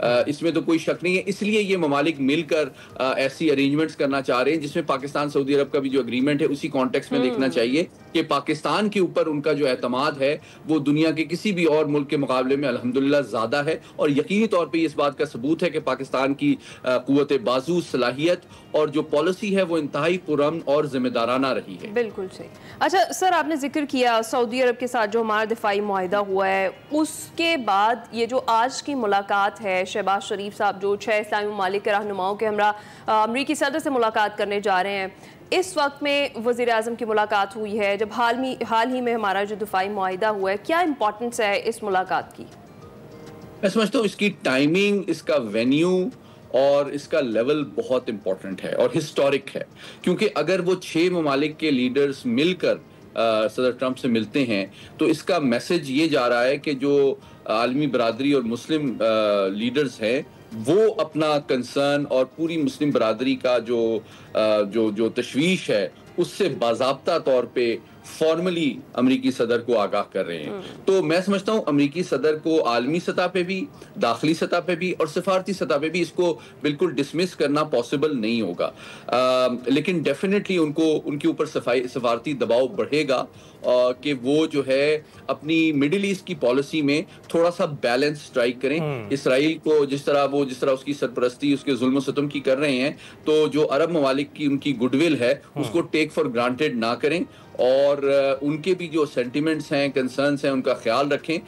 اس میں تو کوئی شک نہیں ہے. اس لیے یہ ممالک مل کر ایسی ارینجمنٹس کرنا چاہ رہے ہیں جس میں پاکستان سعودی عرب کا بھی جو اگریمنٹ ہے اسی کانٹیکس میں دیکھنا چاہیے کہ پاکستان کے اوپر ان کا جو اعتماد ہے وہ دنیا کے کسی بھی اور ملک کے مقابلے میں الحمدللہ زیادہ ہے, اور یقینی طور پہ اس بات کا ثبوت ہے کہ پاکستان کی قوت بازو, صلاحیت اور جو پالیسی ہے وہ انتہائی پرامن اور ذمہ دارانہ رہی ہے. بالکل صحیح. اچھا سر, آپ نے ذکر کیا سعودی عرب کے ساتھ جو ہمارا دفاعی معاہدہ ہوا ہے, اس کے بعد یہ جو آج کی ملاقات ہے, شہباز شریف صاحب جو 6 اسلامی ممالک کے رہنماؤں کے ہمراہ امریکی صدر سے ملاقات کرنے جا رہے ہیں, اس وقت میں وزیر اعظم کی ملاقات ہوئی ہے, جب حال ہی میں ہمارا جو دفاعی معاہدہ ہوا ہے, کیا امپورٹنس ہے اس ملاقات کی؟ میں سمجھتا ہوں اس کی ٹائمنگ, اس کا وینیو اور اس کا لیول بہت امپورٹنٹ ہے اور ہسٹورک ہے, کیونکہ اگر وہ 6 ممالک کے لیڈرز مل کر صدر ٹرمپ سے ملتے ہیں تو اس کا میسج یہ جا رہا ہے کہ جو عالمی برادری اور مسلم لیڈرز ہیں وہ اپنا کنسرن اور پوری مسلم برادری کا جو تشویش ہے اس سے باضابطہ طور پہ فارملی امریکی صدر کو آگاہ کر رہے ہیں. تو میں سمجھتا ہوں امریکی صدر کو عالمی سطح پہ بھی, داخلی سطح پہ بھی اور سفارتی سطح پہ بھی اس کو بالکل ڈسمس کرنا پاسبل نہیں ہوگا, لیکن ڈیفینیٹلی ان کے اوپر سفارتی دباؤ بڑھے گا کہ وہ جو ہے اپنی مڈل ایسٹ کی پالیسی میں تھوڑا سا بیلنس اسٹرائک کریں. اسرائیل کو جس طرح اس کی سرپرستی اس کے ظلم و ستم کی کر رہے ہیں, تو جو عرب ممالک کی ان کی گڈ ول ہے اس کو ٹیک فار گرانٹیڈ نہ کریں, اور ان کے بھی جو سینٹیمنٹس ہیں, کنسرنس ہیں, ان کا خیال رکھیں,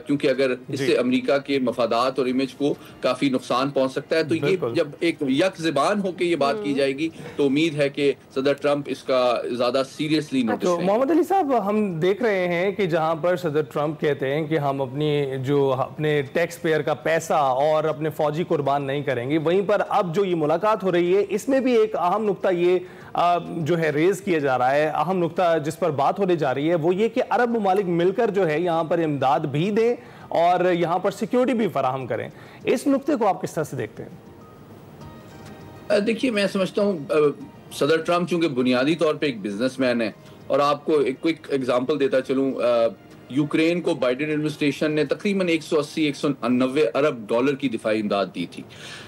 کیونکہ اگر اس سے امریکہ کے مفادات اور امیج کو کافی نقصان پہنچ سکتا ہے. تو یہ جب ایک یک زبان ہو کے یہ بات کی جائے گی تو امید ہے کہ صدر ٹرمپ اس کا زیادہ سیریسلی نوٹس لیں. محمد علی صاحب, ہم دیکھ رہے ہیں کہ جہاں پر صدر ٹرمپ کہتے ہیں کہ ہم اپنے ٹیکس پیئر کا پیسہ اور اپنے فوجی قربان نہیں کریں گے, وہیں پر اب جو یہ ملاقات ہو رہی ہے اس میں بھی ایک اہم نقطہ یہ جو ہے ریز کیا جا رہا ہے, اہم نقطہ جس پر بات ہونے جا رہی ہے وہ یہ کہ عرب ممالک مل کر جو ہے یہاں پر امداد بھی دیں اور یہاں پر سیکیورٹی بھی فراہم کریں. اس نقطے کو آپ کس طرح سے دیکھتے ہیں؟ دیکھیے, میں سمجھتا ہوں صدر ٹرمپ چونکہ بنیادی طور پہ ایک بزنس مین ہے, اور آپ کو ایک کوئک ایگزامپل دیتا چلوں, یوکرین کو بائیڈن ایڈمنسٹریشن نے تقریباً 180-190 ارب ڈالر کی دفاعی امداد دی تھی.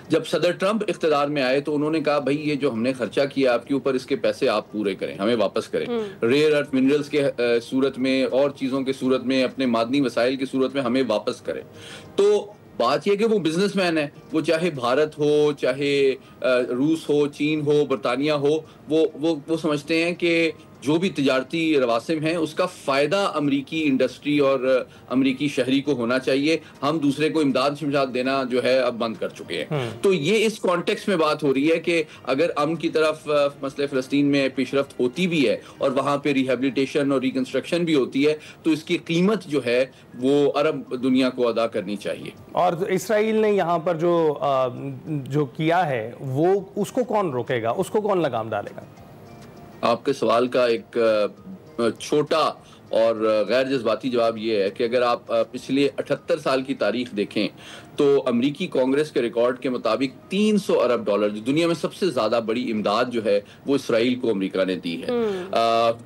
جب صدر ٹرمپ اقتدار میں آئے تو انہوں نے کہا بھائی یہ جو ہم نے خرچہ کیا آپ کے اوپر, اس کے پیسے آپ پورے کریں, ہمیں واپس کریں. ریئر ارتھ منرلز کے صورت میں اور چیزوں کے صورت میں, اپنے معدنی وسائل کی صورت میں ہمیں واپس کریں. تو بات یہ کہ وہ بزنس مین ہے, وہ چاہے بھارت ہو, چاہے روس ہو, چین ہو, برطانیہ ہو, وہ سمجھتے ہیں کہ جو بھی تجارتی رواسم ہیں اس کا فائدہ امریکی انڈسٹری اور امریکی شہری کو ہونا چاہیے. ہم دوسرے کو امداد شمشاد دینا جو ہے اب بند کر چکے ہیں. تو یہ اس کانٹیکس میں بات ہو رہی ہے کہ اگر امن کی طرف مسئلہ فلسطین میں پیش رفت ہوتی بھی ہے اور وہاں پہ ریہیبلیٹیشن اور ریکنسٹرکشن بھی ہوتی ہے تو اس کی قیمت جو ہے وہ عرب دنیا کو ادا کرنی چاہیے. اور اسرائیل نے یہاں پر جو کیا ہے وہ اس کو کون روکے گا, اس کو کون لگام ڈالے گا؟ آپ کے سوال کا ایک چھوٹا اور غیر جذباتی جواب یہ ہے کہ اگر آپ پچھلے 78 سال کی تاریخ دیکھیں تو امریکی کانگریس کے ریکارڈ کے مطابق 300 ارب ڈالر جو دنیا میں سب سے زیادہ بڑی امداد جو ہے وہ اسرائیل کو امریکہ نے دی ہے.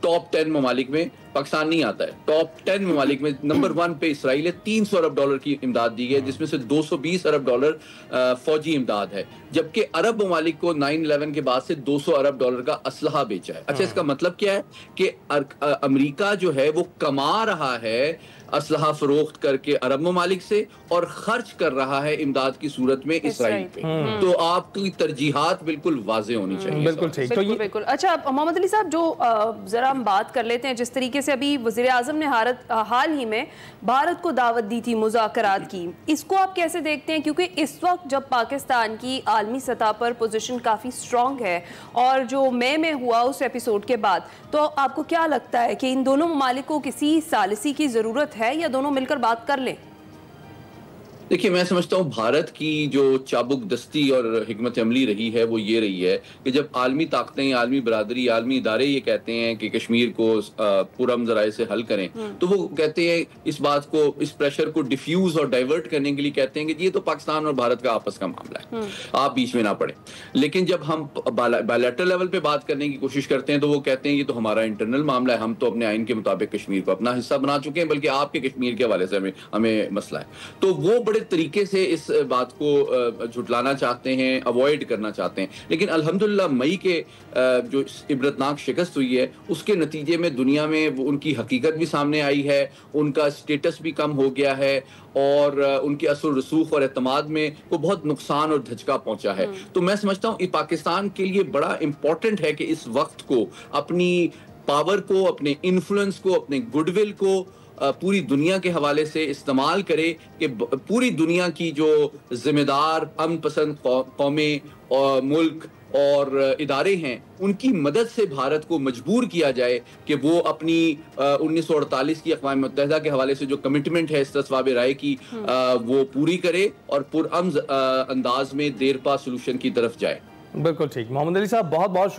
ٹاپ 10 ممالک میں پاکستان نہیں آتا ہے, ٹاپ 10 ممالک میں نمبر 1 پہ اسرائیل ہے. 300 ارب ڈالر کی امداد دی گئی جس میں سے 220 ارب ڈالر فوجی امداد ہے, جبکہ عرب ممالک کو 9/11 کے بعد سے 200 ارب ڈالر کا اسلحہ بیچا ہے. اچھا, اس کا مطلب کیا ہے کہ امریکہ جو ہے وہ کما رہا ہے اسلحہ فروخت کر کے عرب ممالک سے اور خرچ کر رہا ہے امداد کی صورت میں اسرائیل پہ. تو آپ کی ترجیحات بالکل واضح ہونی چاہیے. بالکل صحیح, بالکل. اچھا محمد علی صاحب, جو ذرا ہم بات کر لیتے ہیں جس طریقے سے ابھی وزیر اعظم نے حال ہی میں بھارت کو دعوت دی تھی مذاکرات کی, اس کو آپ کیسے دیکھتے ہیں؟ کیونکہ اس وقت جب پاکستان کی عالمی سطح پر پوزیشن کافی سٹرونگ ہے اور جو میں ہوا اس ایپیسوڈ کے بعد, تو آپ کو کیا لگتا ہے کہ ان دونوں ممالک کو کسی ثالثی کی ضرورت ہے یا دونوں مل کر بات کر لیں؟ دیکھیے, میں سمجھتا ہوں بھارت کی جو چابک دستی اور حکمت عملی رہی ہے وہ یہ رہی ہے کہ جب عالمی طاقتیں, عالمی برادری, عالمی ادارے یہ کہتے ہیں کہ کشمیر کو پرامن ذرائع سے حل کریں تو وہ کہتے ہیں اس بات کو, اس پریشر کو ڈیفیوز اور ڈائیورٹ کرنے کے لیے کہتے ہیں کہ یہ تو پاکستان اور بھارت کا آپس کا معاملہ ہے, آپ بیچ میں نہ پڑیں. لیکن جب ہم بائیلیٹرل لیول پہ بات کرنے کی کوشش کرتے ہیں تو وہ کہتے ہیں یہ تو ہمارا انٹرنل معاملہ ہے, ہم تو اپنے آئین کے مطابق کشمیر کو اپنا حصہ بنا چکے ہیں, بلکہ آپ کے کشمیر کے حوالے سے ہمیں مسئلہ ہے. تو وہ بڑے بڑے طریقے سے اس بات کو جھٹلانا چاہتے ہیں، اوائڈ کرنا چاہتے ہیں، لیکن الحمدللہ مئی کے جو عبرتناک شکست ہوئی ہے اس کے نتیجے میں دنیا میں ان کی حقیقت بھی سامنے آئی ہے، ان کا اسٹیٹس بھی کم ہو گیا ہے، اور ان کے اثر و رسوخ اور اعتماد میں وہ بہت نقصان اور دھچکا پہنچا ہے۔ تو میں سمجھتا ہوں پاکستان کے لیے بڑا امپورٹنٹ ہے کہ اس وقت کو، اپنی پاور کو، اپنے انفلوئنس کو، اپنے گڈ ول کو پوری دنیا کے حوالے سے استعمال کرے کہ پوری دنیا کی جو ذمہ دار امن پسند قومیں اور ملک اور ادارے ہیں ان کی مدد سے بھارت کو مجبور کیا جائے کہ وہ اپنی 1948 کی اقوام متحدہ کے حوالے سے جو کمٹمنٹ ہے استصواب رائے کی وہ پوری کرے اور پرامن انداز میں دیرپا سولوشن کی طرف جائے۔ بالکل ٹھیک، محمد علی صاحب بہت بہت